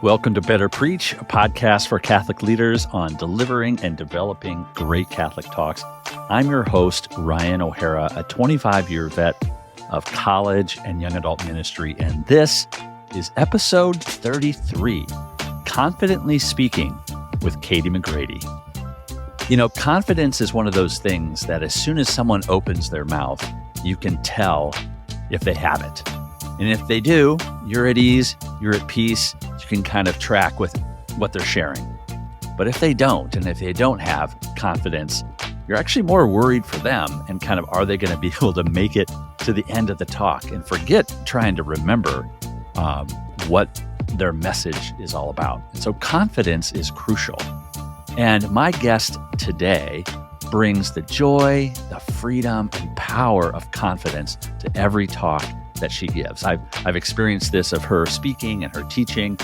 Welcome to Better Preach, a podcast for Catholic leaders on delivering and developing great Catholic talks. I'm your host, Ryan O'Hara, a 25-year vet of college and young adult ministry, and this is episode 33, Confidently Speaking with Katie McGrady. You know, confidence is one of those things that as soon as someone opens their mouth, you can tell if they have it. And if they do, you're at ease, you're at peace, you can kind of track with what they're sharing. But if they don't, and if they don't have confidence, you're actually more worried for them and kind of, are they going to be able to make it to the end of the talk and forget trying to remember what their message is all about. And so confidence is crucial. And my guest today brings the joy, the freedom, and power of confidence to every talk that she gives. I've experienced this of her speaking and her teaching,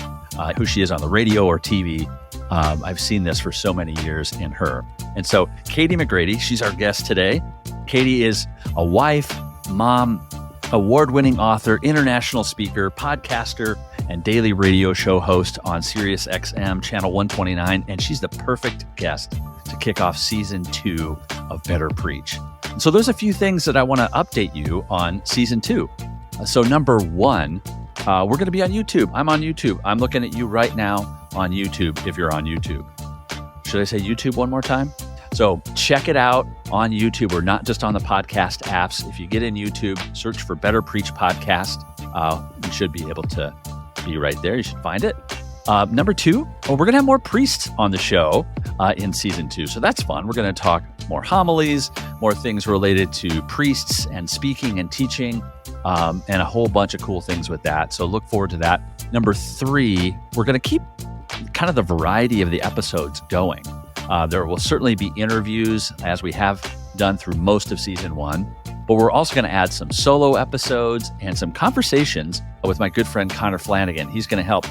who she is on the radio or TV. I've seen this for so many years in her. And so Katie McGrady, she's our guest today. Katie is a wife, mom, award-winning author, international speaker, podcaster, and daily radio show host on Sirius XM Channel 129. And she's the perfect guest to kick off season 2 of Better Preach. And so there's a few things that I want to update you on season 2. So number 1, we're going to be on YouTube. I'm on YouTube. I'm looking at you right now on YouTube if you're on YouTube. Should I say YouTube one more time? So check it out on YouTube. We're not just on the podcast apps. If you get in YouTube, search for Better Preach Podcast. You should be able to be right there. You should find it. Number 2, we're going to have more priests on the show in season 2. So that's fun. We're going to talk more homilies, more things related to priests and speaking and teaching, and a whole bunch of cool things with that. So look forward to that. Number 3, we're going to keep kind of the variety of the episodes going. There will certainly be interviews, as we have done through most of season 1, but we're also going to add some solo episodes and some conversations with my good friend Connor Flanagan. He's going to help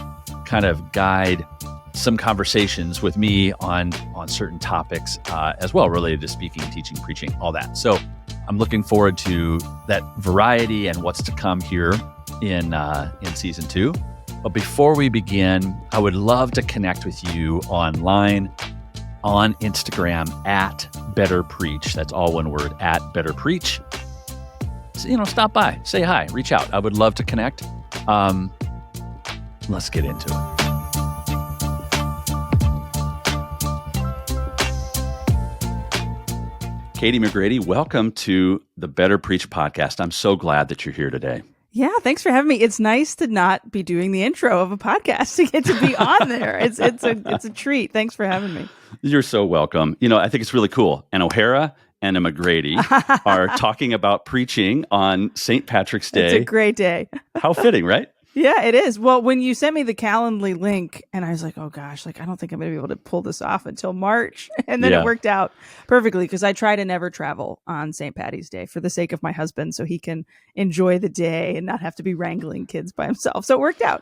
kind of guide some conversations with me on certain topics as well, related to speaking, teaching, preaching, all that. So I'm looking forward to that variety and what's to come here in season 2. But before we begin, I would love to connect with you online on Instagram at Better Preach. That's all one word, at Better Preach. So, stop by, say hi, reach out. I would love to connect. Let's get into it. Katie McGrady, welcome to the Better Preach podcast. I'm so glad that you're here today. Yeah, thanks for having me. It's nice to not be doing the intro of a podcast, to get to be on there. It's a treat. Thanks for having me. You're so welcome. I think it's really cool. An O'Hara and a McGrady are talking about preaching on St. Patrick's Day. It's a great day. How fitting, right? Yeah, it is. Well, when you sent me the Calendly link, and I was like, oh gosh, I don't think I'm going to be able to pull this off until March. And then It worked out perfectly, because I try to never travel on St. Patty's Day for the sake of my husband, so he can enjoy the day and not have to be wrangling kids by himself. So it worked out.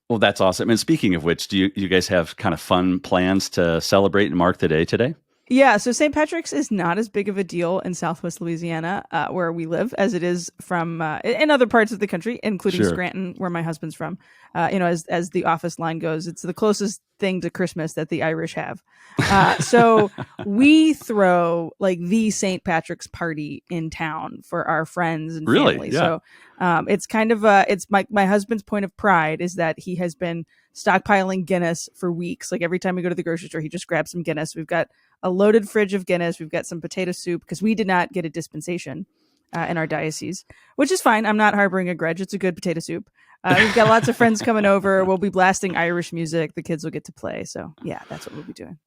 Well, that's awesome. And speaking of which, do you guys have kind of fun plans to celebrate and mark the day today? Yeah, so St. Patrick's is not as big of a deal in Southwest Louisiana, where we live, as it is from in other parts of the country, including Scranton, where my husband's from. As the office line goes, it's the closest thing to Christmas that the Irish have. So we throw like the St. Patrick's party in town for our friends and family. Yeah. So it's kind of it's my husband's point of pride is that he has been stockpiling Guinness for weeks. Like every time we go to the grocery store, he just grabs some Guinness. We've got a loaded fridge of Guinness. We've got some potato soup, because we did not get a dispensation in our diocese, which is fine. I'm not harboring a grudge. It's a good potato soup. We've got lots of friends coming over. We'll be blasting Irish music. The kids will get to play. So yeah, that's what we'll be doing.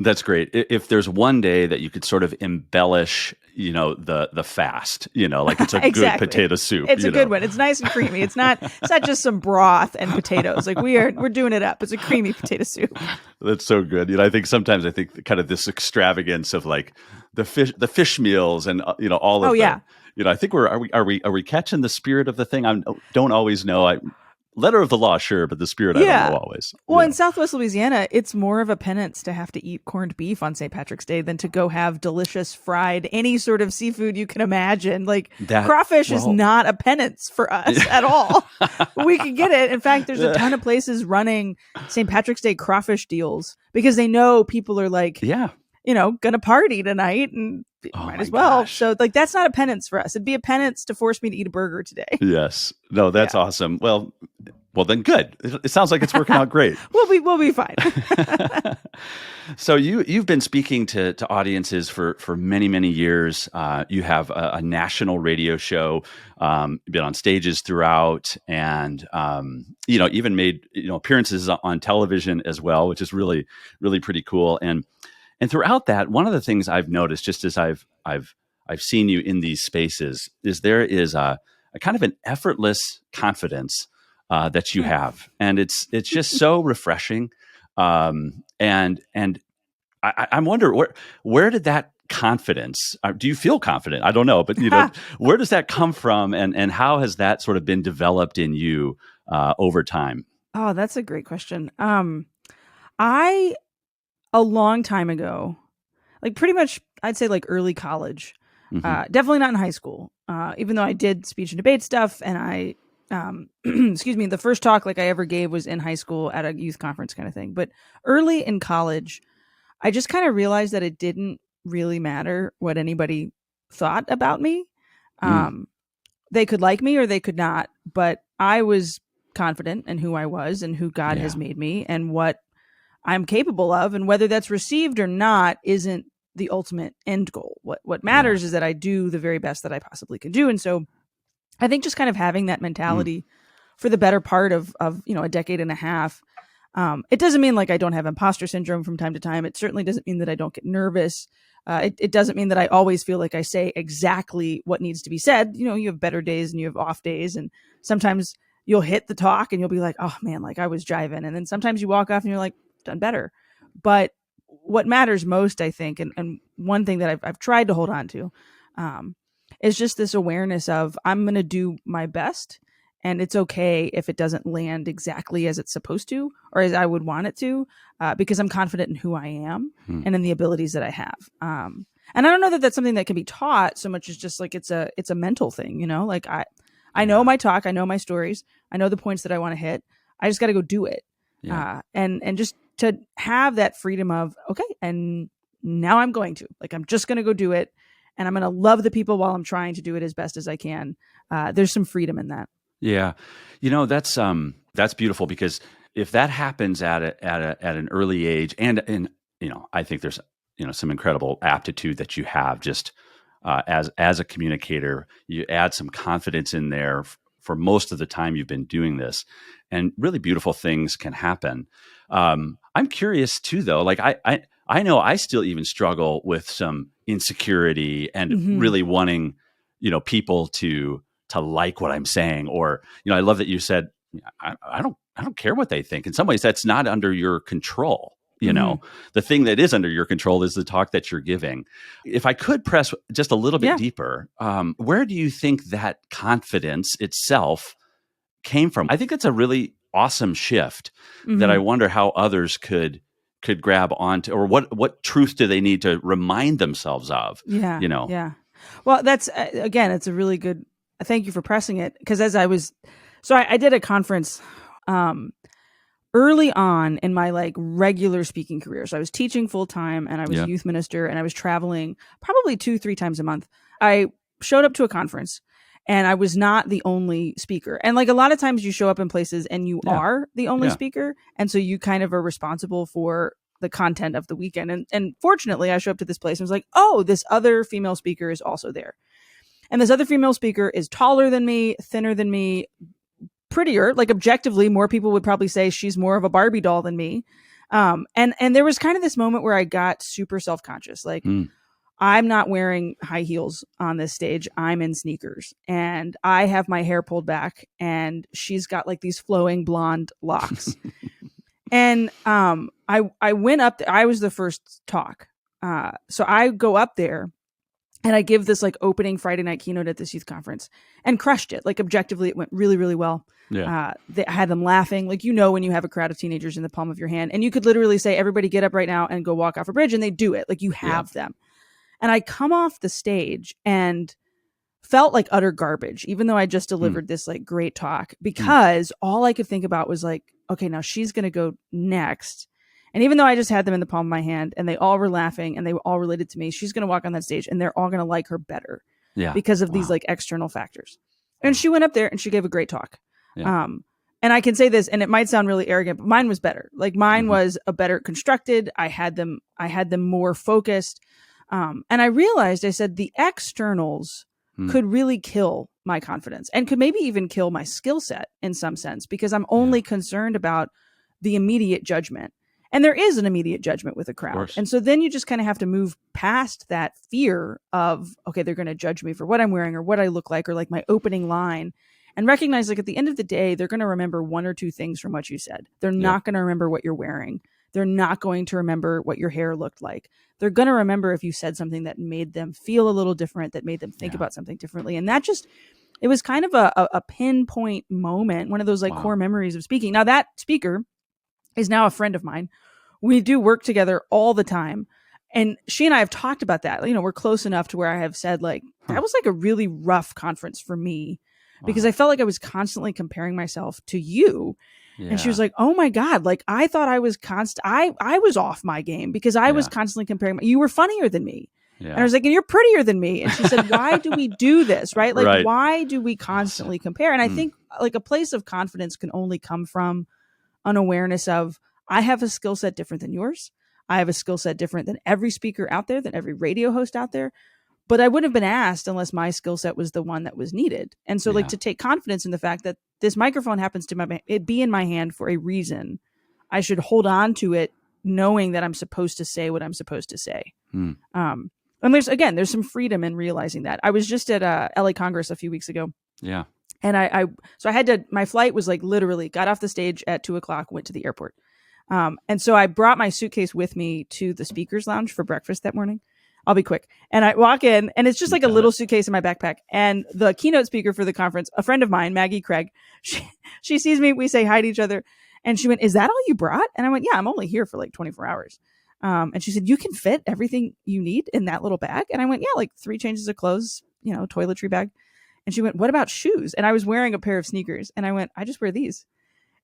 That's great. If there's one day that you could sort of embellish, the fast, like it's a exactly. good potato soup. It's a good one. It's nice and creamy. It's not just some broth and potatoes. Like we're doing it up. It's a creamy potato soup. That's so good. I think sometimes kind of this extravagance of like the fish meals and all of yeah. I think are we catching the spirit of the thing? I don't always know. letter of the law, sure, but the spirit, I don't know always. Well, in Southwest Louisiana, it's more of a penance to have to eat corned beef on St. Patrick's Day than to go have delicious fried, any sort of seafood you can imagine. Like crawfish is not a penance for us at all. We can get it. In fact, there's a ton of places running St. Patrick's Day crawfish deals because they know people are like, gonna party tonight and might as well. Gosh. So like, that's not a penance for us. It'd be a penance to force me to eat a burger today. Yes. No, that's awesome. Well, then good. It sounds like it's working out great. We'll be fine. So you've been speaking to audiences for many, many years. You have a national radio show, been on stages throughout, and even made appearances on television as well, which is really, really pretty cool. And throughout that, one of the things I've noticed, just as I've seen you in these spaces, is there is a kind of an effortless confidence that you have, and it's just so refreshing. And I wonder where did that confidence? Do you feel confident? I don't know, but where does that come from, and how has that sort of been developed in you over time? Oh, that's a great question. A long time ago, like pretty much, I'd say like early college, definitely not in high school, even though I did speech and debate stuff. And I, excuse me, the first talk like I ever gave was in high school at a youth conference kind of thing. But early in college, I just kind of realized that it didn't really matter what anybody thought about me. They could like me or they could not, but I was confident in who I was and who God has made me and what I'm capable of, and whether that's received or not isn't the ultimate end goal. What matters is that I do the very best that I possibly can do. And so I think just kind of having that mentality for the better part of a decade and a half, it doesn't mean like I don't have imposter syndrome from time to time. It certainly doesn't mean that I don't get nervous. It doesn't mean that I always feel like I say exactly what needs to be said. You have better days and you have off days, and sometimes you'll hit the talk and you'll be like, oh man, like I was jiving. And then sometimes you walk off and you're like, done better. But what matters most, I think, and one thing that I've tried to hold on to is just this awareness of I'm going to do my best, and it's okay if it doesn't land exactly as it's supposed to or as I would want it to, because I'm confident in who I am and in the abilities that I have. And I don't know that that's something that can be taught so much as just like it's a mental thing, like I know my talk, I know my stories, I know the points that I want to hit. I just got to go do it. And just to have that freedom of, okay, and now I'm going to, like, I'm just going to go do it, and I'm going to love the people while I'm trying to do it as best as I can. There's some freedom in that. Yeah. That's beautiful, because if that happens at an early age, and I think there's, some incredible aptitude that you have just as a communicator, you add some confidence in there for most of the time you've been doing this, and really beautiful things can happen. I'm curious too, though, like I know I still even struggle with some insecurity and really wanting, people to like what I'm saying, or, I love that you said, I don't care what they think. In some ways, that's not under your control. The thing that is under your control is the talk that you're giving. If I could press just a little bit deeper, where do you think that confidence itself came from? I think that's a really awesome shift that I wonder how others could grab onto, or what truth do they need to remind themselves of? Yeah. Well, that's, again, it's a really good, thank you for pressing it. Because I did a conference early on in my like regular speaking career. So I was teaching full time, and I was a youth minister, and I was traveling probably 2-3 times a month. I showed up to a conference, and I was not the only speaker. And like a lot of times you show up in places and you are the only speaker. And so you kind of are responsible for the content of the weekend. And fortunately, I show up to this place and was like, oh, this other female speaker is also there. And this other female speaker is taller than me, thinner than me, prettier. Like objectively, more people would probably say she's more of a Barbie doll than me. And there was kind of this moment where I got super self-conscious. Like, I'm not wearing high heels on this stage. I'm in sneakers, and I have my hair pulled back, and she's got like these flowing blonde locks. And I went up there. I was the first talk. So I go up there, And I give this like opening Friday night keynote at this youth conference and crushed it. Like objectively, it went really, really well. Yeah. I had them laughing. Like, you know, when you have a crowd of teenagers in the palm of your hand and you could literally say, everybody get up right now and go walk off a bridge, and they do it. Like, you have them. And I come off the stage and felt like utter garbage, even though I just delivered this like great talk, because all I could think about was like, okay, now she's going to go next. And even though I just had them in the palm of my hand and they all were laughing and they were all related to me, she's going to walk on that stage and they're all going to like her better because of these like external factors. And she went up there and she gave a great talk. Yeah. And I can say this, and it might sound really arrogant, but mine was better. Like, mine was a better constructed. I had them more focused. And I realized, I said, the externals could really kill my confidence and could maybe even kill my skill set in some sense, because I'm only concerned about the immediate judgment. And there is an immediate judgment with a crowd. And so then you just kind of have to move past that fear of, okay, they're going to judge me for what I'm wearing or what I look like or like my opening line, and recognize, like, at the end of the day, they're going to remember one or two things from what you said. They're not going to remember what you're wearing. They're not going to remember what your hair looked like. They're going to remember if you said something that made them feel a little different, that made them think about something differently. And that just, it was kind of a pinpoint moment, one of those like core memories of speaking. Now, that speaker is now a friend of mine. We do work together all the time. And she and I have talked about that. You know, we're close enough to where I have said, like, that was like a really rough conference for me, because I felt like I was constantly comparing myself to you. And she was like, oh my God, like, I thought I was I was off my game because I was constantly comparing. You were funnier than me. And I was like, and you're prettier than me. And she said, why do we do this? Right? Like, why do we constantly compare? And I think like a place of confidence can only come from an awareness of, I have a skill set different than yours. I have a skill set different than every speaker out there, than every radio host out there. But I wouldn't have been asked unless my skill set was the one that was needed. And so like to take confidence in the fact that this microphone happens to it be in my hand for a reason. I should hold on to it knowing that I'm supposed to say what I'm supposed to say. And there's some freedom in realizing that. I was just at LA Congress a few weeks ago. Yeah. And I had to, my flight was like literally got off the stage at 2:00, went to the airport. And so I brought my suitcase with me to the speaker's lounge for breakfast that morning. I'll be quick. And I walk in and it's just like a little suitcase in my backpack. And the keynote speaker for the conference, a friend of mine, Maggie Craig, she sees me, we say hi to each other. And she went, is that all you brought? And I went, yeah, I'm only here for like 24 hours. And she said, you can fit everything you need in that little bag. And I went, yeah, like 3 changes of clothes, you know, toiletry bag. And she went, what about shoes? And I was wearing a pair of sneakers. And I went, I just wear these.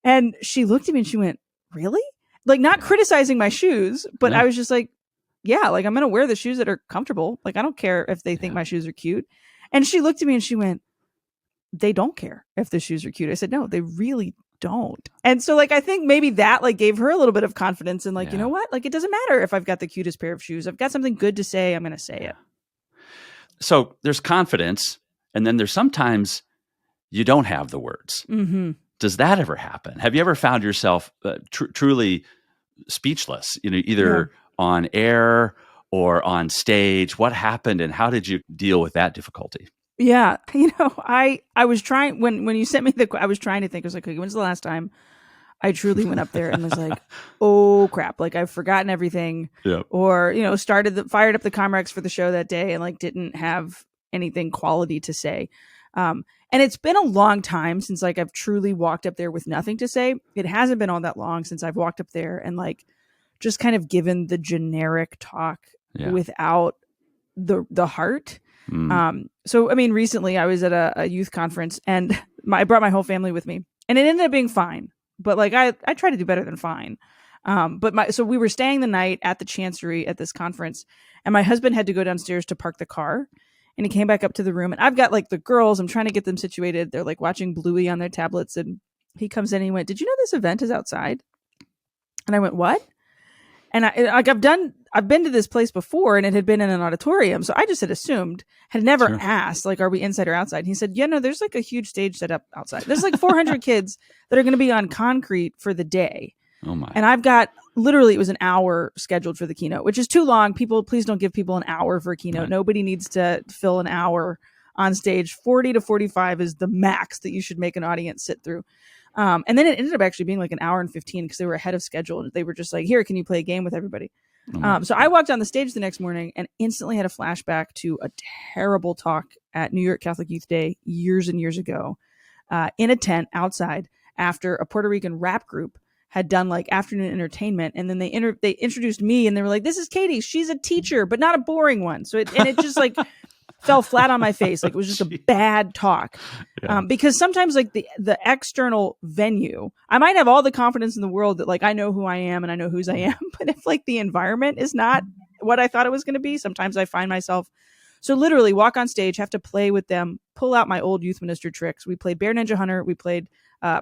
And she looked at me and she went, really? Like, not criticizing my shoes, but I was just like, yeah, like, I'm going to wear the shoes that are comfortable. Like, I don't care if they think my shoes are cute. And she looked at me and she went, they don't care if the shoes are cute. I said, no, they really don't. And so like, I think maybe that like gave her a little bit of confidence and like, you know what? Like, it doesn't matter if I've got the cutest pair of shoes. I've got something good to say. I'm going to say it. So there's confidence. And then there's sometimes you don't have the words. Does that ever happen? Have you ever found yourself truly speechless, you know, either on air or on stage? What happened and how did you deal with that difficulty? Yeah. You know, I was trying, when you sent me I was trying to think, I was like, okay, when's the last time I truly went up there and was like, oh crap, like I've forgotten everything. Or, you know, fired up the Comrex for the show that day and like didn't have anything quality to say. And it's been a long time since like I've truly walked up there with nothing to say. It hasn't been all that long since I've walked up there and like just kind of given the generic talk without the heart. So, I mean, recently I was at a youth conference and I brought my whole family with me and it ended up being fine. But like, I try to do better than fine. So we were staying the night at the Chancery at this conference and my husband had to go downstairs to park the car. And he came back up to the room and I've got like the girls, I'm trying to get them situated. They're like watching Bluey on their tablets. And he comes in and he went, did you know this event is outside? And I went, what? And I've been to this place before and it had been in an auditorium. So I just had assumed, had never asked, like, are we inside or outside? And he said, yeah, no, there's like a huge stage set up outside. There's like 400 kids that are going to be on concrete for the day. Oh my. And I've got literally, it was an hour scheduled for the keynote, which is too long. People, please don't give people an hour for a keynote. Right. Nobody needs to fill an hour on stage. 40 to 45 is the max that you should make an audience sit through. And then it ended up actually being like an hour and 15 because they were ahead of schedule. And they were just like, here, can you play a game with everybody? So I walked on the stage the next morning and instantly had a flashback to a terrible talk at New York Catholic Youth Day years and years ago, in a tent outside after a Puerto Rican rap group had done like afternoon entertainment. And then they introduced me and they were like, this is Katie. She's a teacher, but not a boring one. So it just like fell flat on my face. Like it was just a bad talk. Because sometimes like the external venue, I might have all the confidence in the world that like I know who I am and I know whose I am. But if like the environment is not what I thought it was going to be, sometimes I find myself so literally walk on stage, have to play with them, pull out my old youth minister tricks. We played Bear Ninja Hunter. We played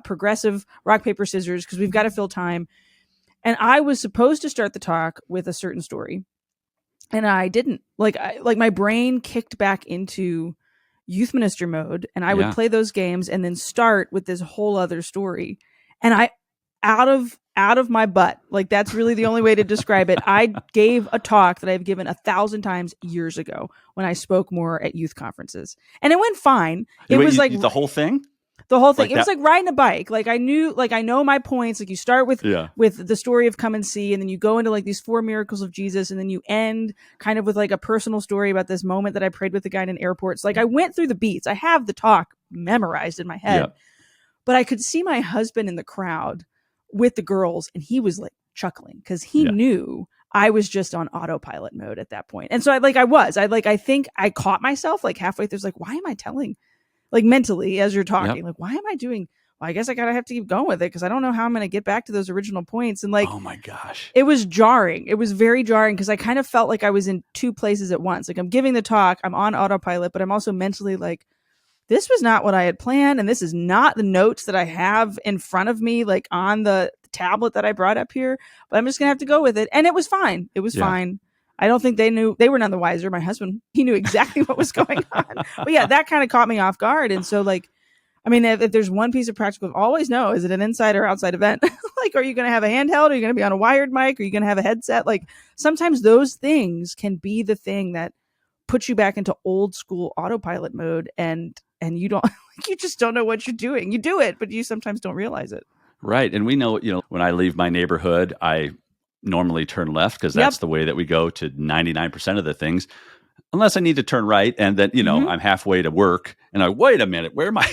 progressive rock, paper, scissors because we've got to fill time. And I was supposed to start the talk with a certain story. And I didn't. Like my brain kicked back into youth minister mode and I would play those games and then start with this whole other story. And I out of my butt, like that's really the only way to describe it. I gave a talk that I've given 1,000 times years ago when I spoke more at youth conferences, and it went fine. It was like the whole thing. The whole thing. Like it was like riding a bike. Like I know my points. Like you start with the story of come and see, and then you go into like these 4 miracles of Jesus, and then you end kind of with like a personal story about this moment that I prayed with a guy in airports. Like I went through the beats. I have the talk memorized in my head, but I could see my husband in the crowd with the girls, and he was like chuckling because he knew I was just on autopilot mode at that point. And so I think I caught myself like halfway through. Like, why am I telling? Like mentally as you're talking, like, why am I doing? Well, I guess I have to keep going with it because I don't know how I'm going to get back to those original points. And like, oh my gosh, it was jarring. It was very jarring because I kind of felt like I was in 2 places at once. Like I'm giving the talk, I'm on autopilot, but I'm also mentally like, this was not what I had planned. And this is not the notes that I have in front of me, like on the tablet that I brought up here, but I'm just going to have to go with it. And it was fine. It was fine. I don't think they knew. They were none the wiser. My husband, he knew exactly what was going on. But yeah, that kind of caught me off guard. And so like, I mean, if there's one piece of practical, always know, is it an inside or outside event? Like, are you going to have a handheld? Are you going to be on a wired mic? Are you going to have a headset? Like sometimes those things can be the thing that puts you back into old school autopilot mode. And you don't, you just don't know what you're doing. You do it, but you sometimes don't realize it. Right. And we know, when I leave my neighborhood, I normally turn left because that's the way that we go to 99% of the things, unless I need to turn right. And then, I'm halfway to work and wait a minute, where am I?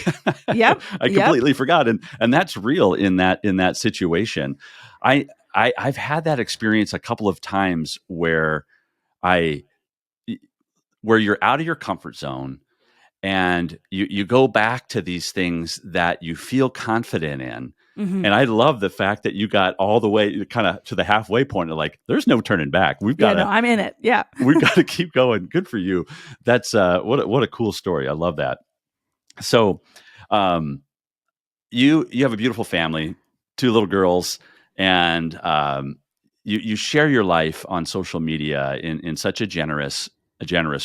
I completely forgot. And that's real in that situation. I've had that experience a couple of times where you're out of your comfort zone and you go back to these things that you feel confident in. Mm-hmm. And I love the fact that you got all the way kind of to the halfway point of like, there's no turning back. We've got I'm in it. Yeah. We've got to keep going. Good for you. That's what a cool story. I love that. So, you have a beautiful family, 2 little girls, and you share your life on social media in such a generous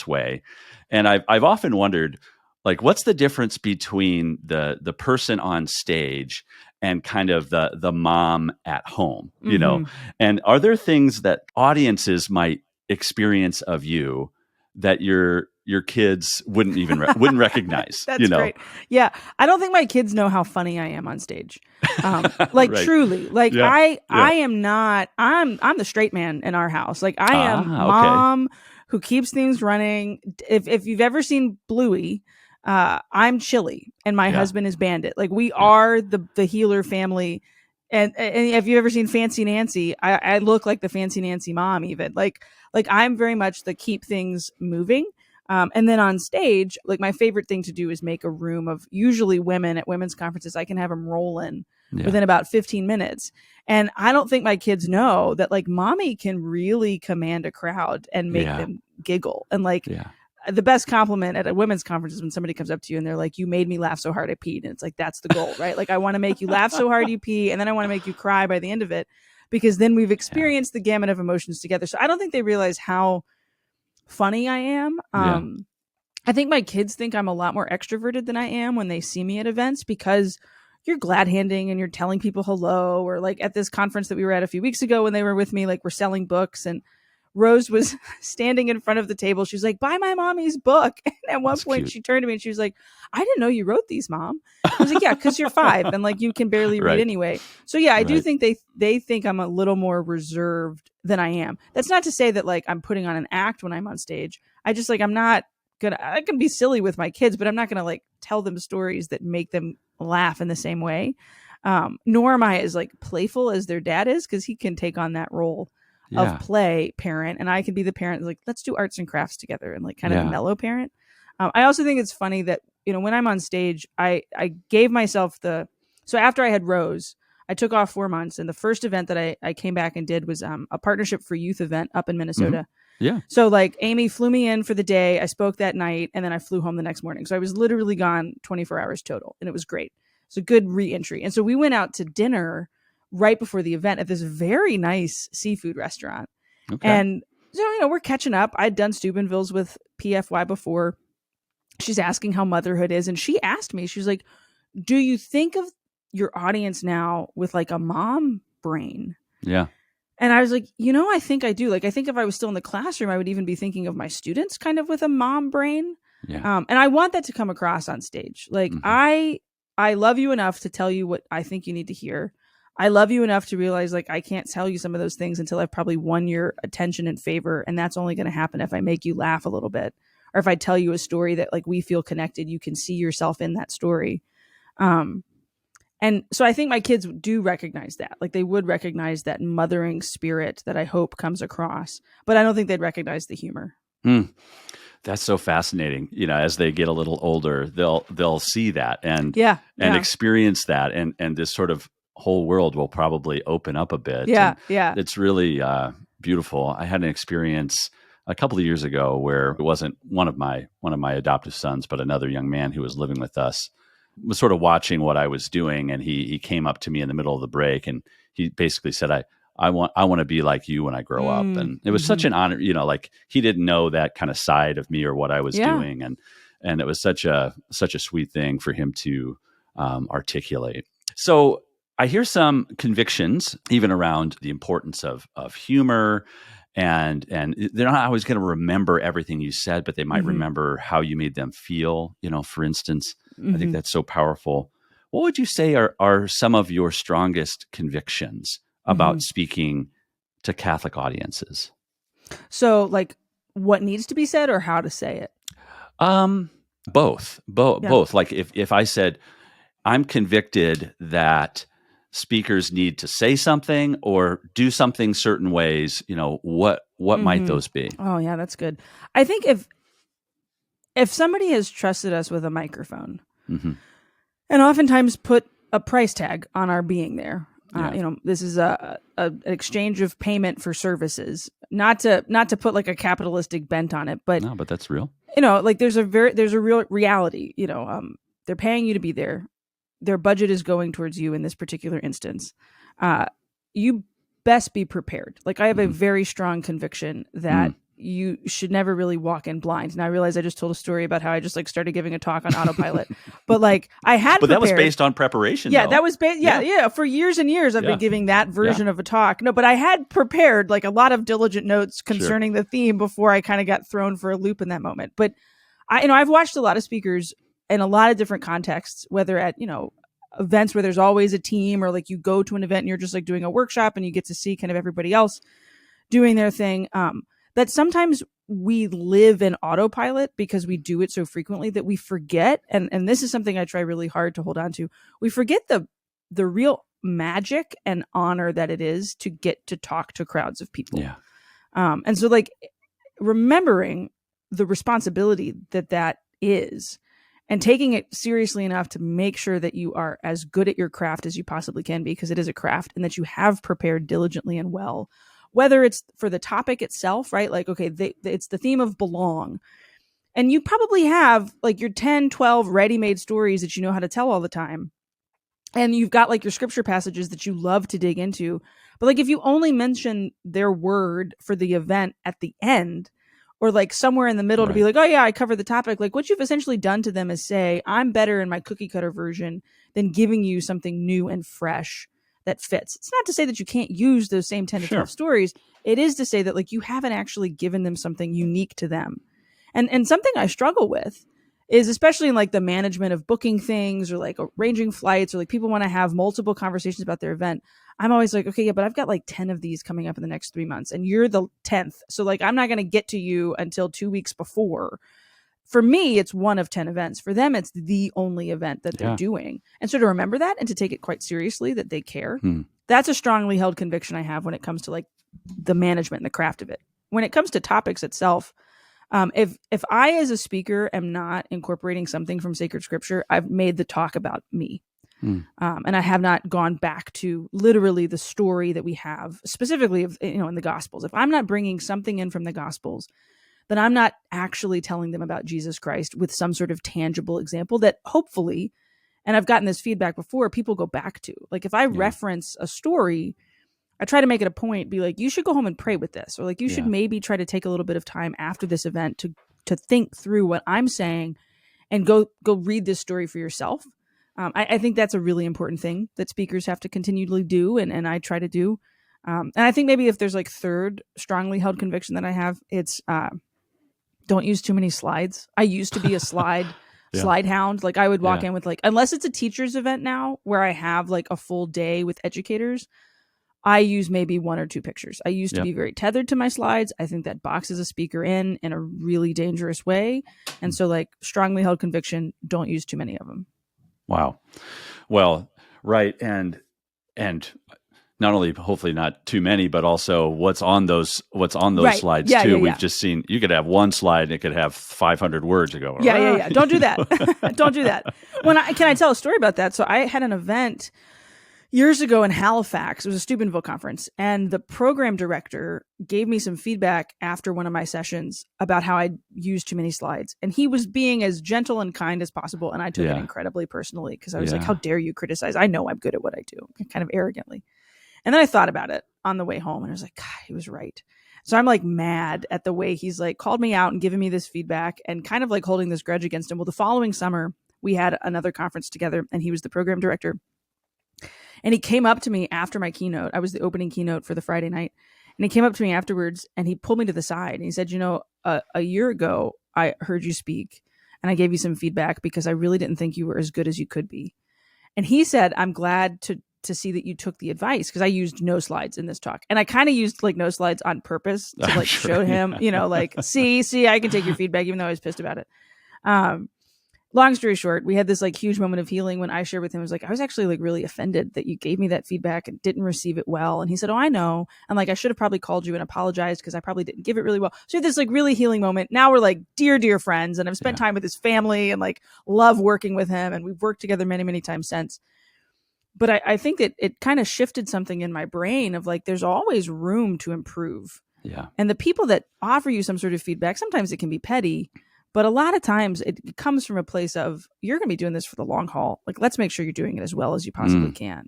way. And I've often wondered, like, what's the difference between the person on stage and kind of the mom at home, and are there things that audiences might experience of you that your kids wouldn't even wouldn't recognize? That's great. Yeah. I don't think my kids know how funny I am on stage. Like right. Truly, like I am not, I'm the straight man in our house. Like I am mom who keeps things running. If you've ever seen Bluey, I'm Chili and my husband is Bandit. Like we are the healer family. And if you've ever seen Fancy Nancy, I look like the Fancy Nancy mom even. Like I'm very much the keep things moving. And then on stage, like my favorite thing to do is make a room of usually women at women's conferences. I can have them roll in within about 15 minutes. And I don't think my kids know that like mommy can really command a crowd and make them giggle. And like the best compliment at a women's conference is when somebody comes up to you and they're like, you made me laugh so hard I peed. And it's like, that's the goal, right? Like I want to make you laugh so hard you pee. And then I want to make you cry by the end of it, because then we've experienced the gamut of emotions together. So I don't think they realize how funny I am. I think my kids think I'm a lot more extroverted than I am when they see me at events, because you're glad handing and you're telling people hello, or like at this conference that we were at a few weeks ago when they were with me, like we're selling books and Rose was standing in front of the table. She was like, buy my mommy's book. And at one point cute. she turned to me and she was like, I didn't know you wrote these, Mom. I was like, yeah, because you're 5 and like you can barely read Right. anyway. So yeah, I do Right. think they think I'm a little more reserved than I am. That's not to say that like I'm putting on an act when I'm on stage. I just like, I can be silly with my kids, but I'm not gonna like tell them stories that make them laugh in the same way. Nor am I as like playful as their dad is, because he can take on that role of play parent, and I can be the parent like, let's do arts and crafts together, and like kind of the mellow parent. I also think it's funny that, you know, when I'm on stage, I gave myself so after I had Rose, I took off 4 months, and the first event that I came back and did was a partnership for youth event up in Minnesota. Mm-hmm. Yeah. So like Amy flew me in for the day. I spoke that night, and then I flew home the next morning. So I was literally gone 24 hours total, and it was great. It's a good re-entry. And so we went out to dinner right before the event at this very nice seafood restaurant. Okay. And so, you know, we're catching up. I'd done Steubenvilles with PFY before. She's asking how motherhood is. And she asked me, she was like, do you think of your audience now with like a mom brain? Yeah. And I was like, you know, I think I do. Like, I think if I was still in the classroom, I would even be thinking of my students kind of with a mom brain. Yeah. And I want that to come across on stage. Like, I love you enough to tell you what I think you need to hear. I love you enough to realize like I can't tell you some of those things until I've probably won your attention and favor. And that's only going to happen if I make you laugh a little bit, or if I tell you a story that like we feel connected, you can see yourself in that story. And so I think my kids do recognize that. Like they would recognize that mothering spirit that I hope comes across, but I don't think they'd recognize the humor. That's so fascinating. You know, as they get a little older, they'll see that and experience that, and this sort of whole world will probably open up a bit. Yeah. It's really beautiful. I had an experience a couple of years ago where it wasn't one of my adoptive sons, but another young man who was living with us was sort of watching what I was doing, and he came up to me in the middle of the break, and he basically said, I want to be like you when I grow up. And it was such an honor, you know, like he didn't know that kind of side of me or what I was doing. And it was such a sweet thing for him to articulate. So I hear some convictions even around the importance of humor, and they're not always going to remember everything you said, but they might remember how you made them feel, you know, for instance. I think that's so powerful. What would you say are some of your strongest convictions about speaking to Catholic audiences? So like what needs to be said or how to say it? Both. Like if I said, I'm convicted that speakers need to say something or do something certain ways, you know, what might those be? Oh yeah, that's good. I think if somebody has trusted us with a microphone and oftentimes put a price tag on our being there, you know, this is an exchange of payment for services, not to put like a capitalistic bent on it, but no, but that's real. You know, like there's a real reality, you know, they're paying you to be there. Their budget is going towards you in this particular instance. You best be prepared. Like I have a very strong conviction that you should never really walk in blind. And I realize I just told a story about how I just like started giving a talk on autopilot, but like I had, but that was based on preparation. Yeah, though. That was based. Yeah. For years and years, I've been giving that version of a talk. No, but I had prepared like a lot of diligent notes concerning the theme before I kind of got thrown for a loop in that moment. But I've watched a lot of speakers in a lot of different contexts, whether at, you know, events where there's always a team, or like you go to an event and you're just like doing a workshop and you get to see kind of everybody else doing their thing. That sometimes we live in autopilot because we do it so frequently that we forget. And this is something I try really hard to hold on to. We forget the real magic and honor that it is to get to talk to crowds of people. Yeah. And so like remembering the responsibility that is, and taking it seriously enough to make sure that you are as good at your craft as you possibly can be, because it is a craft, and that you have prepared diligently and well, whether it's for the topic itself, right? Like, okay, it's the theme of belong. And you probably have like your 10, 12 ready-made stories that you know how to tell all the time. And you've got like your scripture passages that you love to dig into. But like if you only mention their word for the event at the end, or like somewhere in the middle to be like, oh yeah, I covered the topic. Like what you've essentially done to them is say, I'm better in my cookie cutter version than giving you something new and fresh that fits. It's not to say that you can't use those same 10 to 12 stories. It is to say that like you haven't actually given them something unique to them. And something I struggle with is, especially in like the management of booking things or like arranging flights, or like people want to have multiple conversations about their event. I'm always like, okay, yeah, but I've got like 10 of these coming up in the next 3 months and you're the 10th. So like, I'm not going to get to you until 2 weeks before. For me, it's one of 10 events. For them, it's the only event that they're doing. And so to remember that and to take it quite seriously that they care, that's a strongly held conviction I have when it comes to like the management and the craft of it. When it comes to topics itself, if I as a speaker am not incorporating something from sacred scripture, I've made the talk about me. And I have not gone back to literally the story that we have, specifically of, in the Gospels. If I'm not bringing something in from the Gospels, then I'm not actually telling them about Jesus Christ with some sort of tangible example that hopefully, and I've gotten this feedback before, people go back to. Like if I reference a story, I try to make it a point, be like, you should go home and pray with this, or like you should maybe try to take a little bit of time after this event to think through what I'm saying and go read this story for yourself. I think that's a really important thing that speakers have to continually do, and I try to do. And I think maybe if there's like third strongly held conviction that I have, it's don't use too many slides. I used to be a slide hound. Like I would walk in with like, unless it's a teacher's event now where I have like a full day with educators, I use maybe 1 or 2 pictures. I used to be very tethered to my slides. I think that boxes a speaker in a really dangerous way. And so like strongly held conviction, don't use too many of them. Wow. Well, right. And not only hopefully not too many, but also what's on those slides too. We've just seen, you could have one slide and it could have 500 words to go. Yeah. Don't do that. Don't do that. Can I tell a story about that? So I had an event years ago in Halifax. It was a Steubenville conference, and the program director gave me some feedback after one of my sessions about how I used too many slides. And he was being as gentle and kind as possible. And I took it incredibly personally because I was like, how dare you criticize? I know I'm good at what I do, kind of arrogantly. And then I thought about it on the way home and I was like, God, he was right. So I'm like mad at the way he's like called me out and given me this feedback and kind of like holding this grudge against him. Well, the following summer we had another conference together and he was the program director. And he came up to me after my keynote. I was the opening keynote for the Friday night. And he came up to me afterwards and he pulled me to the side and he said, a year ago, I heard you speak and I gave you some feedback because I really didn't think you were as good as you could be. And he said, I'm glad to see that you took the advice because I used no slides in this talk. And I kind of used like no slides on purpose to like show him, like, see, I can take your feedback even though I was pissed about it. Long story short, we had this like huge moment of healing when I shared with him. I was like, I was actually like really offended that you gave me that feedback and didn't receive it well. And he said, oh, I know. And like, I should have probably called you and apologized because I probably didn't give it really well. So we had this like really healing moment. Now we're like dear friends and I've spent time with his family and like love working with him. And we've worked together many, many times since. But I think that it kind of shifted something in my brain of like, there's always room to improve. Yeah. And the people that offer you some sort of feedback, sometimes it can be petty, but a lot of times it comes from a place of, you're going to be doing this for the long haul. Like, let's make sure you're doing it as well as you possibly can,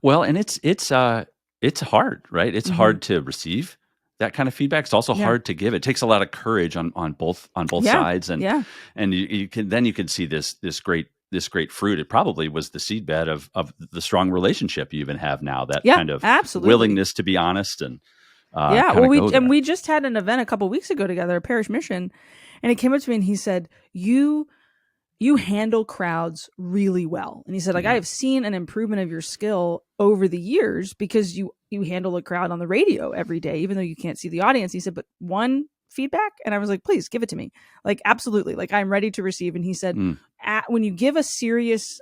Well, and it's hard, right? It's hard to receive that kind of feedback. It's also hard to give. It takes a lot of courage on both sides. And you can see this great fruit. It probably was the seedbed of the strong relationship you even have now, that kind of willingness to be honest and we just had an event a couple weeks ago together, a parish mission, and he came up to me and he said, you handle crowds really well. And he said, like, I have seen an improvement of your skill over the years because you handle a crowd on the radio every day, even though you can't see the audience. He said, but one feedback? And I was like, please give it to me. Like, absolutely. Like, I'm ready to receive. And he said, when you give a serious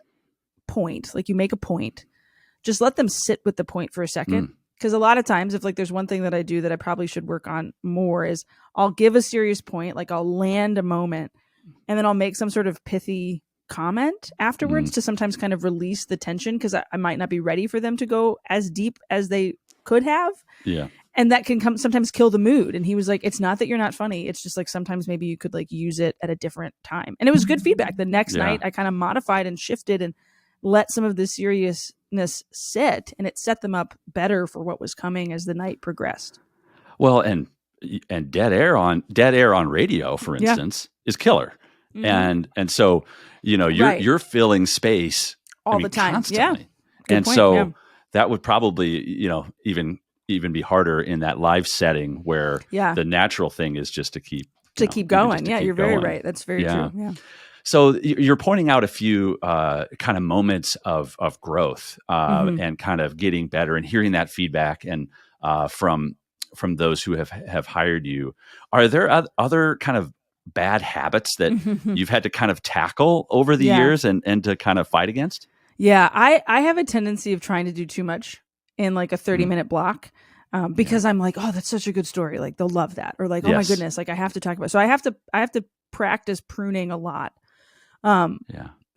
point, like you make a point, just let them sit with the point for a second. Because a lot of times, if like there's one thing that I do that I probably should work on more is I'll give a serious point, like I'll land a moment, and then I'll make some sort of pithy comment afterwards to sometimes kind of release the tension because I might not be ready for them to go as deep as they could have. Yeah. And that can sometimes kill the mood. And he was like, it's not that you're not funny. It's just like sometimes maybe you could like use it at a different time. And it was good feedback. The next night I kind of modified and shifted and let some of the seriousness sit, and it set them up better for what was coming as the night progressed. Well, and dead air on radio, for instance, is killer. And so, you're filling space all the time. Constantly. Yeah. And point. so that would probably, even be harder in that live setting where the natural thing is just to keep going. Yeah, you're very right. That's very true. Yeah. So you're pointing out a few kind of moments of growth and kind of getting better and hearing that feedback and from those who have hired you. Are there other kind of bad habits that you've had to kind of tackle over the years and to kind of fight against? Yeah, I have a tendency of trying to do too much in like a 30-minute block. Because I'm like, oh, that's such a good story. Like they'll love that. Or like, oh my goodness, like I have to talk about it. So I have to practice pruning a lot.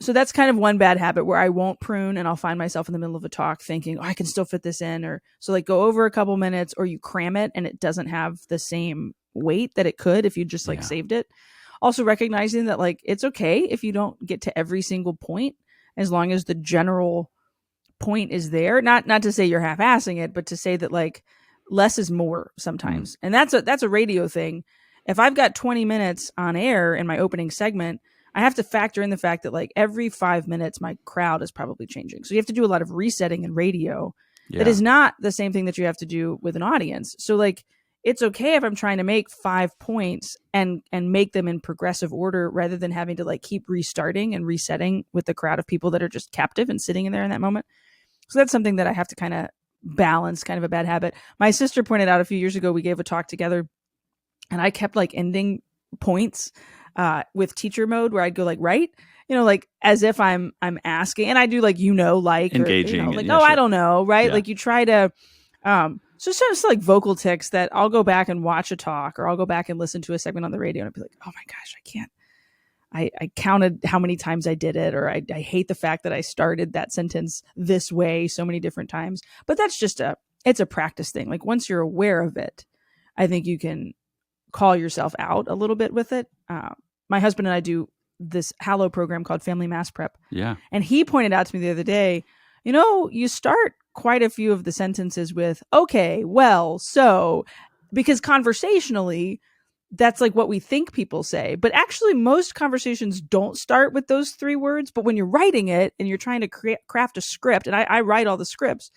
So that's kind of one bad habit where I won't prune and I'll find myself in the middle of a talk thinking, oh, I can still fit this in. Or so like go over a couple minutes or you cram it and it doesn't have the same weight that it could if you just like saved it. Also recognizing that like, it's okay if you don't get to every single point as long as the general point is there. Not to say you're half-assing it, but to say that like, less is more sometimes. And that's a radio thing. If I've got 20 minutes on air in my opening segment, I have to factor in the fact that like every 5 minutes, my crowd is probably changing. So you have to do a lot of resetting in radio. That is not the same thing that you have to do with an audience. So like, it's okay if I'm trying to make 5 points and make them in progressive order rather than having to like keep restarting and resetting with the crowd of people that are just captive and sitting in there in that moment. So that's something that I have to kind of balance, kind of a bad habit. My sister pointed out a few years ago, we gave a talk together and I kept like ending points with teacher mode where I'd go like, right, like as if I'm asking, and I do like, like engaging, or, like, sure. I don't know. Right. Like you try to, so it's just like vocal tics that I'll go back and watch a talk or I'll go back and listen to a segment on the radio and I'll be like, oh my gosh, I can't. I counted how many times I did it, or I hate the fact that I started that sentence this way so many different times. But that's just it's a practice thing. Like once you're aware of it, I think you can call yourself out a little bit with it. My husband and I do this Hallow program called Family Mass Prep. Yeah. And he pointed out to me the other day, you start quite a few of the sentences with, okay, well, so, because conversationally, that's like what we think people say. But actually, most conversations don't start with those 3 words. But when you're writing it and you're trying to craft a script, and I write all the scripts.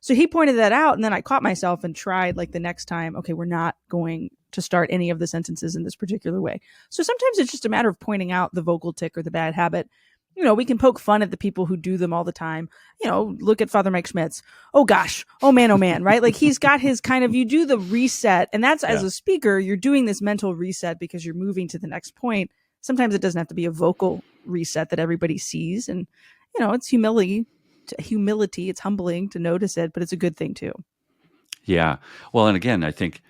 So he pointed that out. And then I caught myself and tried like the next time, okay, we're not going to start any of the sentences in this particular way. So sometimes it's just a matter of pointing out the vocal tic or the bad habit. We can poke fun at the people who do them all the time. Look at Father Mike Schmitz. Oh gosh. Oh man, right? Like he's got his kind of, you do the reset. And that's as a speaker, you're doing this mental reset because you're moving to the next point. Sometimes it doesn't have to be a vocal reset that everybody sees. And, it's humility. It's humbling to notice it, but it's a good thing too. Yeah. Well, and again, I think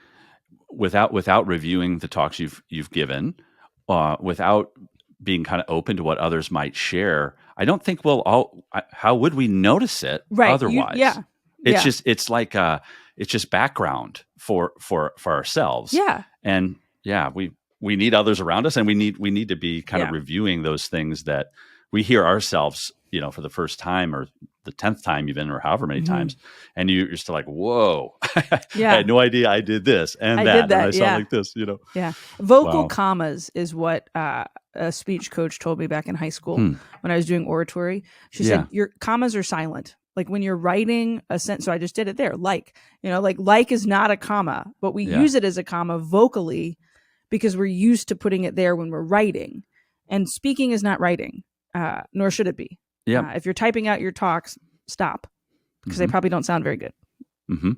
without reviewing the talks you've given, without being kind of open to what others might share, I don't think how would we notice it otherwise? It's like it's just background for ourselves. Yeah. And we need others around us, and we need to be kind of reviewing those things that we hear ourselves, for the first time or the 10th time even, or however many times. And you're still like, whoa, I had no idea I did this and that. And I sound like this, Yeah. Vocal commas is what a speech coach told me back in high school when I was doing oratory. She said, your commas are silent. Like when you're writing a sentence, so I just did it there. Like is not a comma, but we use it as a comma vocally because we're used to putting it there when we're writing. And speaking is not writing, nor should it be. Yeah. If you're typing out your talks, stop, because they probably don't sound very good. Mm-hmm.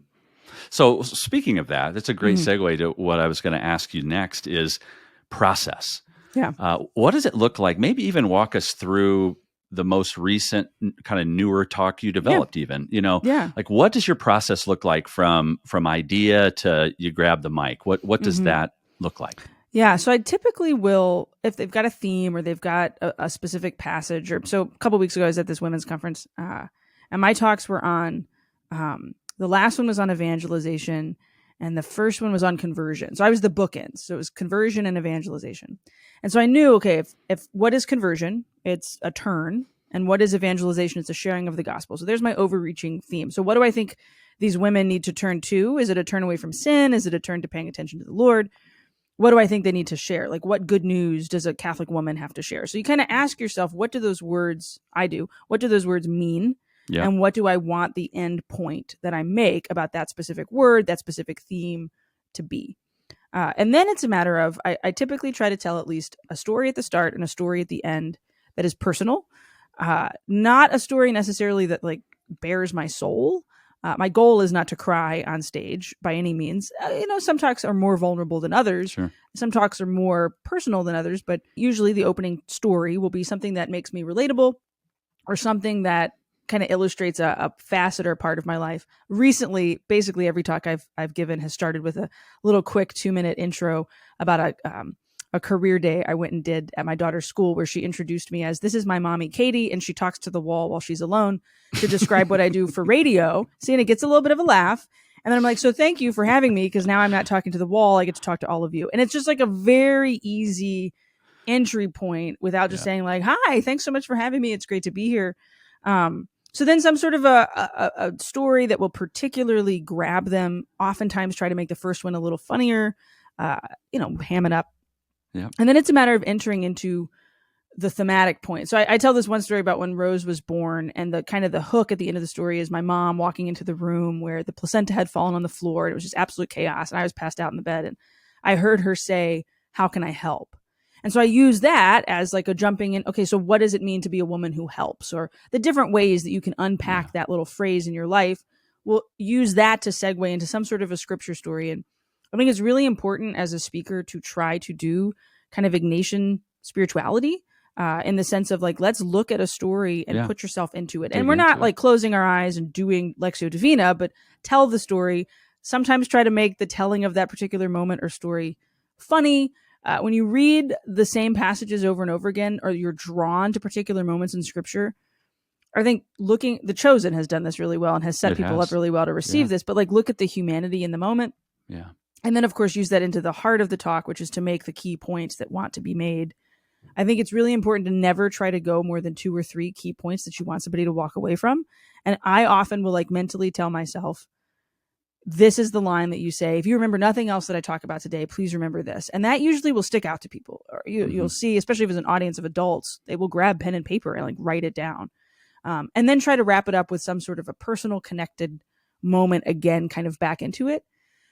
So speaking of that, that's a great segue to what I was going to ask you next is process. Yeah. What does it look like? Maybe even walk us through the most recent kind of newer talk you developed even, like what does your process look like from idea to you grab the mic? What does that look like? Yeah. So I typically will, if they've got a theme or they've got a specific passage, or so a couple of weeks ago, I was at this women's conference and my talks were on, the last one was on evangelization and the first one was on conversion. So I was the bookends. So it was conversion and evangelization. And so I knew, okay, if what is conversion? It's a turn. And what is evangelization? It's a sharing of the gospel. So there's my overreaching theme. So what do I think these women need to turn to? Is it a turn away from sin? Is it a turn to paying attention to the Lord? What do I think they need to share? Like what good news does a Catholic woman have to share? So you kind of ask yourself, what do those words mean? Yeah. And what do I want the end point that I make about that specific word, that specific theme to be? And then it's a matter of, I typically try to tell at least a story at the start and a story at the end that is personal, not a story necessarily that like bears my soul. My goal is not to cry on stage by any means. Some talks are more vulnerable than others. Sure. Some talks are more personal than others, but usually the opening story will be something that makes me relatable or something that kind of illustrates a facet or part of my life. Recently, basically every talk I've given has started with a little quick 2-minute intro about a career day I went and did at my daughter's school, where she introduced me as, this is my mommy, Katie, and she talks to the wall while she's alone to describe what I do for radio. See, and it gets a little bit of a laugh. And then I'm like, so thank you for having me, because now I'm not talking to the wall. I get to talk to all of you. And it's just like a very easy entry point without just saying like, hi, thanks so much for having me. It's great to be here. So then some sort of a story that will particularly grab them, oftentimes try to make the first one a little funnier, ham it up. Yeah. And then it's a matter of entering into the thematic point. So I tell this one story about when Rose was born, and the kind of the hook at the end of the story is my mom walking into the room where the placenta had fallen on the floor. And it was just absolute chaos. And I was passed out in the bed, and I heard her say, how can I help? And so I use that as like a jumping in. Okay, so what does it mean to be a woman who helps? Or the different ways that you can unpack that little phrase in your life. We'll use that to segue into some sort of a scripture story. And I think it's really important as a speaker to try to do kind of Ignatian spirituality, in the sense of like, let's look at a story and put yourself into it. And we're not like closing our eyes and doing Lectio Divina, but tell the story. Sometimes try to make the telling of that particular moment or story funny. When you read the same passages over and over again, or you're drawn to particular moments in scripture, I think The Chosen has done this really well and has set people up really well to receive this, but like look at the humanity in the moment. Yeah. And then of course use that into the heart of the talk, which is to make the key points that want to be made. I think it's really important to never try to go more than 2 or 3 key points that you want somebody to walk away from. And I often will like mentally tell myself, this is the line that you say, if you remember nothing else that I talk about today, please remember this. And that usually will stick out to people. Or you'll see, especially if it's an audience of adults, they will grab pen and paper and like write it down. And then try to wrap it up with some sort of a personal connected moment, again, kind of back into it.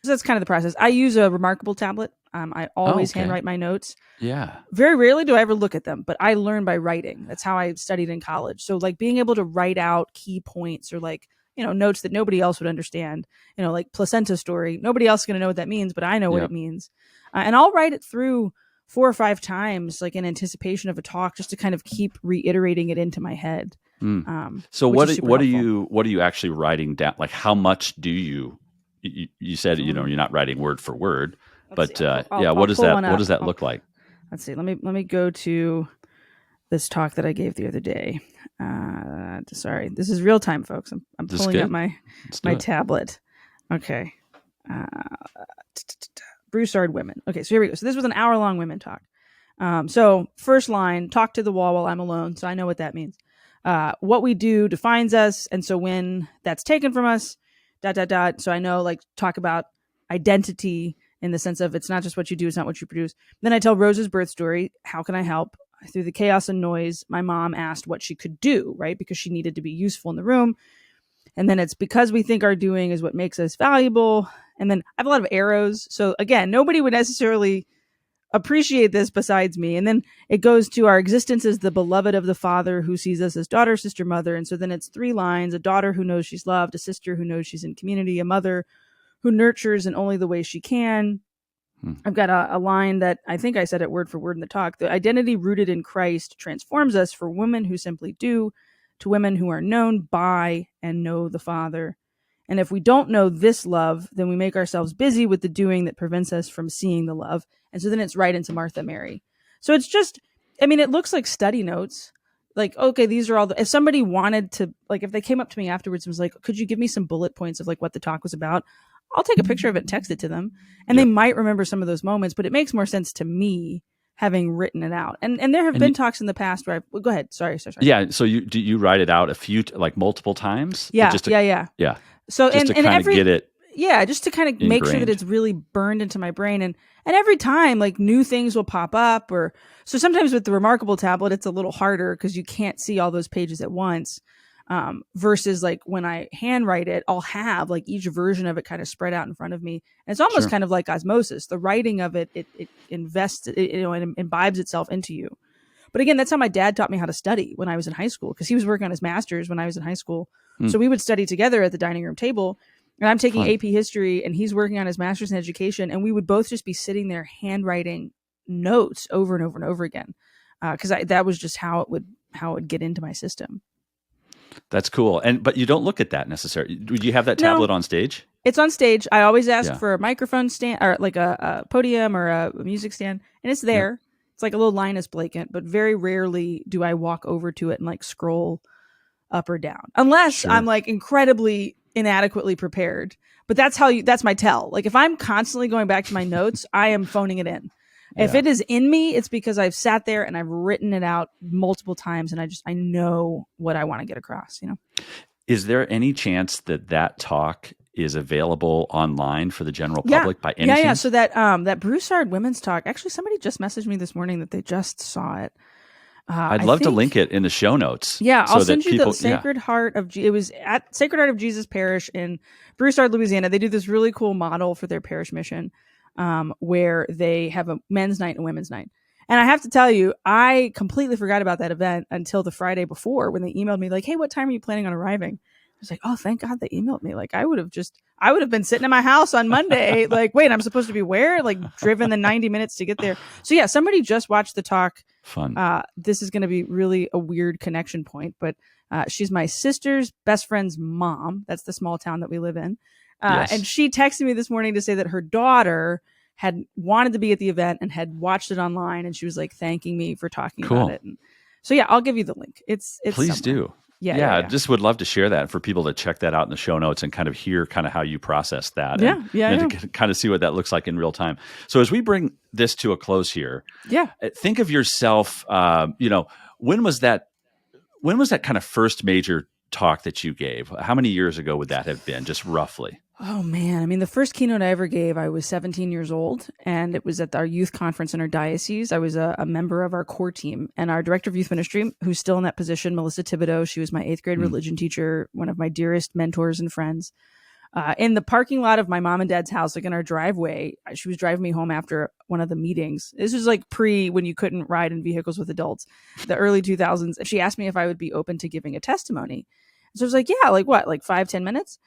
So that's kind of the process. I use a Remarkable tablet. I always handwrite my notes. Yeah. Very rarely do I ever look at them, but I learn by writing. That's how I studied in college. So like being able to write out key points or like, notes that nobody else would understand, like placenta story. Nobody else is going to know what that means, but I know what it means. And I'll write it through 4 or 5 times, like in anticipation of a talk, just to kind of keep reiterating it into my head. So what are you actually writing down? Like how much do you said, you're not writing word for word, but what does that look like? Let's see. Let me go to this talk that I gave the other day. Sorry, this is real time, folks. I'm pulling up my tablet. Okay. Broussard women. Okay, so here we go. So this was an hour-long women talk. So first line, talk to the wall while I'm alone. So I know what that means. What we do defines us. And so when that's taken from us, ... So I know, like, talk about identity in the sense of it's not just what you do, it's not what you produce. Then I tell Rose's birth story. How can I help? Through the chaos and noise, my mom asked what she could do, right? Because she needed to be useful in the room. And then it's because we think our doing is what makes us valuable. And then I have a lot of arrows. So again, nobody would necessarily appreciate this besides me. And then it goes to our existence as the beloved of the Father who sees us as daughter, sister, mother. And so then it's 3 lines: a daughter who knows she's loved, a sister who knows she's in community, a mother who nurtures in only the way she can. I've got a line that I think I said it word for word in the talk. The identity rooted in Christ transforms us for women who simply do to women who are known by and know the Father. And if we don't know this love, then we make ourselves busy with the doing that prevents us from seeing the love. And so then it's right into Martha Mary. So it's just, it looks like study notes. Like, okay, these are all if somebody wanted to, like, if they came up to me afterwards and was like, could you give me some bullet points of like what the talk was about? I'll take a picture of it and text it to them. And they might remember some of those moments, but it makes more sense to me having written it out. And there have been talks in the past where go ahead. Sorry. Yeah. So you write it out multiple times? Yeah. Yeah. So just to kind of get it. Yeah. Just to kind of make sure that it's really burned into my brain. And every time like new things will pop up so sometimes with the Remarkable tablet, it's a little harder because you can't see all those pages at once. versus like when I handwrite it, I'll have like each version of it kind of spread out in front of me. And it's almost kind of like osmosis. The writing of it, it invests, it imbibes itself into you. But again, that's how my dad taught me how to study when I was in high school, because he was working on his master's when I was in high school. So we would study together at the dining room table, and I'm taking AP history and he's working on his master's in education. And we would both just be sitting there handwriting notes over and over and over again. Cause that was just how it would get into my system. That's cool. But you don't look at that necessarily. Do you have that tablet on stage? It's on stage. I always ask for a microphone stand or like a podium or a music stand, and it's there. Yeah. It's like a little Linus Blakent, but very rarely do I walk over to it and like scroll up or down, unless I'm like incredibly inadequately prepared. But that's my tell. Like if I'm constantly going back to my notes, I am phoning it in. If it is in me, it's because I've sat there and I've written it out multiple times, and I know what I want to get across, Is there any chance that talk is available online for the general public by any chance? Yeah. So that Broussard women's talk, actually somebody just messaged me this morning that they just saw it. I'd love to link it in the show notes. Yeah, I'll send you the Sacred Heart of it was at Sacred Heart of Jesus Parish in Broussard, Louisiana. They do this really cool model for their parish mission, where they have a men's night and a women's night. And I have to tell you, I completely forgot about that event until the Friday before, when they emailed me like, "Hey, what time are you planning on arriving?" I was like, "Oh, thank God they emailed me." Like I would have been sitting in my house on Monday, like, wait, I'm supposed to be where? Like driven the 90 minutes to get there. So yeah, somebody just watched the talk. Fun. This is going to be really a weird connection point, but she's my sister's best friend's mom. That's the small town that we live in. And she texted me this morning to say that her daughter had wanted to be at the event and had watched it online, and she was like thanking me for talking about it. And so yeah, I'll give you the link. It's please somewhere. do. Yeah. Just would love to share that for people to check that out in the show notes and kind of hear kind of how you process that. And to kind of see what that looks like in real time. So as we bring this to a close here, think of yourself, when was that kind of first major talk that you gave? How many years ago would that have been, just roughly? Oh man. I mean, the first keynote I ever gave, I was 17 years old, and it was at our youth conference in our diocese. I was a member of our core team, and our director of youth ministry, who's still in that position, Melissa Thibodeau. She was my 8th grade religion teacher, one of my dearest mentors and friends. In the parking lot of my mom and dad's house, like in our driveway, she was driving me home after one of the meetings. This was like when you couldn't ride in vehicles with adults, the early 2000s. She asked me if I would be open to giving a testimony. So I was like, yeah, like what, like 5-10 minutes?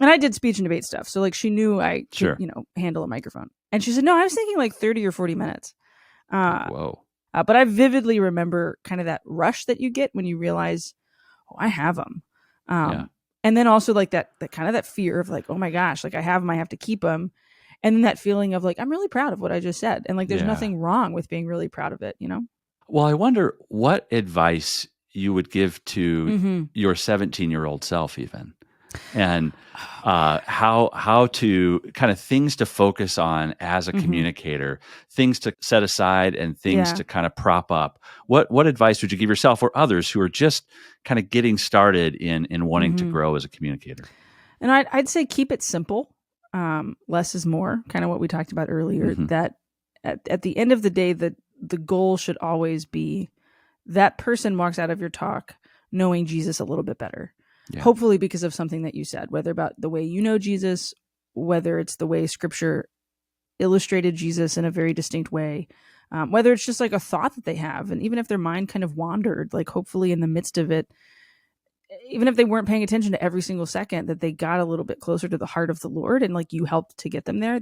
And I did speech and debate stuff. So like she knew I could, handle a microphone. And she said, no, I was thinking like 30 or 40 minutes. Whoa. But I vividly remember kind of that rush that you get when you realize, oh, I have them. And then also like that kind of that fear of like, oh my gosh, like I have them, I have to keep them. And then that feeling of like, I'm really proud of what I just said. And like, there's nothing wrong with being really proud of it, Well, I wonder what advice you would give to your 17-year-old self even. And how to kind of things to focus on as a communicator, things to set aside and things to kind of prop up. What advice would you give yourself or others who are just kind of getting started in wanting to grow as a communicator? And I'd say keep it simple. Less is more, kind of what we talked about earlier, that at the end of the day, the goal should always be that person walks out of your talk knowing Jesus a little bit better. Yeah. Hopefully because of something that you said, whether about the way you know Jesus, whether it's the way Scripture illustrated Jesus in a very distinct way, whether it's just like a thought that they have. And even if their mind kind of wandered, like hopefully in the midst of it, even if they weren't paying attention to every single second, that they got a little bit closer to the heart of the Lord and like you helped to get them there.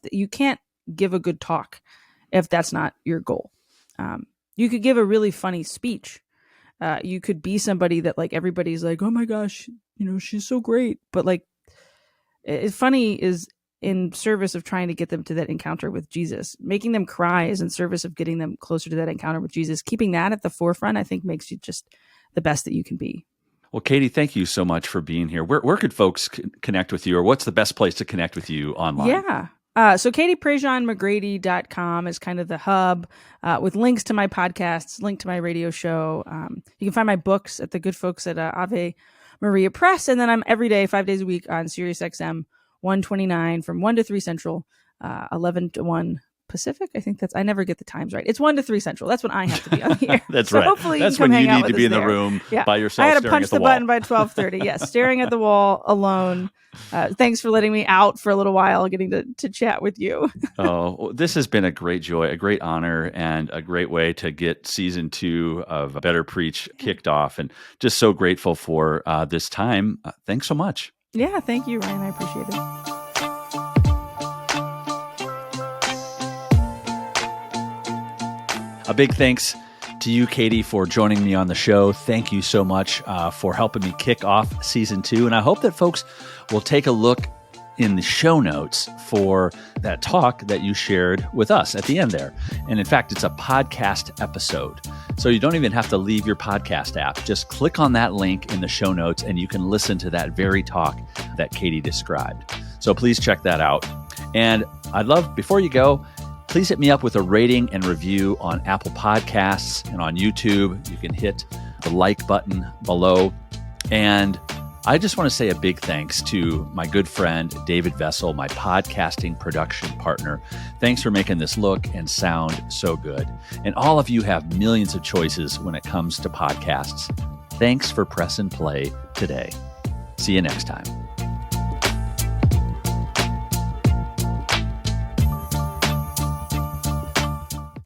You can't give a good talk if that's not your goal. You could give a really funny speech. You could be somebody that like everybody's like, oh my gosh, she's so great. But like, it's funny is in service of trying to get them to that encounter with Jesus. Making them cry is in service of getting them closer to that encounter with Jesus. Keeping that at the forefront, I think, makes you just the best that you can be. Well, Katie, thank you so much for being here. Where could folks connect with you, or what's the best place to connect with you online? Yeah. So KatiePrejeanMcGrady.com is kind of the hub with links to my podcasts, link to my radio show. You can find my books at the good folks at Ave Maria Press. And then I'm every day, 5 days a week on SiriusXM 129 from 1 to 3 Central, 11 to 1 Pacific. I think I never get the times right. It's 1 to 3 Central. That's when I have to be on here. That's so right. Hopefully That's you can when you hang out need with to be in us the there. room by yourself. I had to staring punch at the the wall. button by 12:30. Yes, staring at the wall alone. Thanks for letting me out for a little while, getting to chat with you. Oh, this has been a great joy, a great honor, and a great way to get season 2 of Better Preach kicked off. And just so grateful for this time. Thanks so much. Yeah, thank you, Ryan. I appreciate it. A big thanks to you, Katie, for joining me on the show. Thank you so much for helping me kick off season 2. And I hope that folks will take a look in the show notes for that talk that you shared with us at the end there. And in fact, it's a podcast episode. So you don't even have to leave your podcast app. Just click on that link in the show notes and you can listen to that very talk that Katie described. So please check that out. And I'd love, before you go, please hit me up with a rating and review on Apple Podcasts and on YouTube. You can hit the like button below. And I just want to say a big thanks to my good friend, David Vessel, my podcasting production partner. Thanks for making this look and sound so good. And all of you have millions of choices when it comes to podcasts. Thanks for press and play today. See you next time.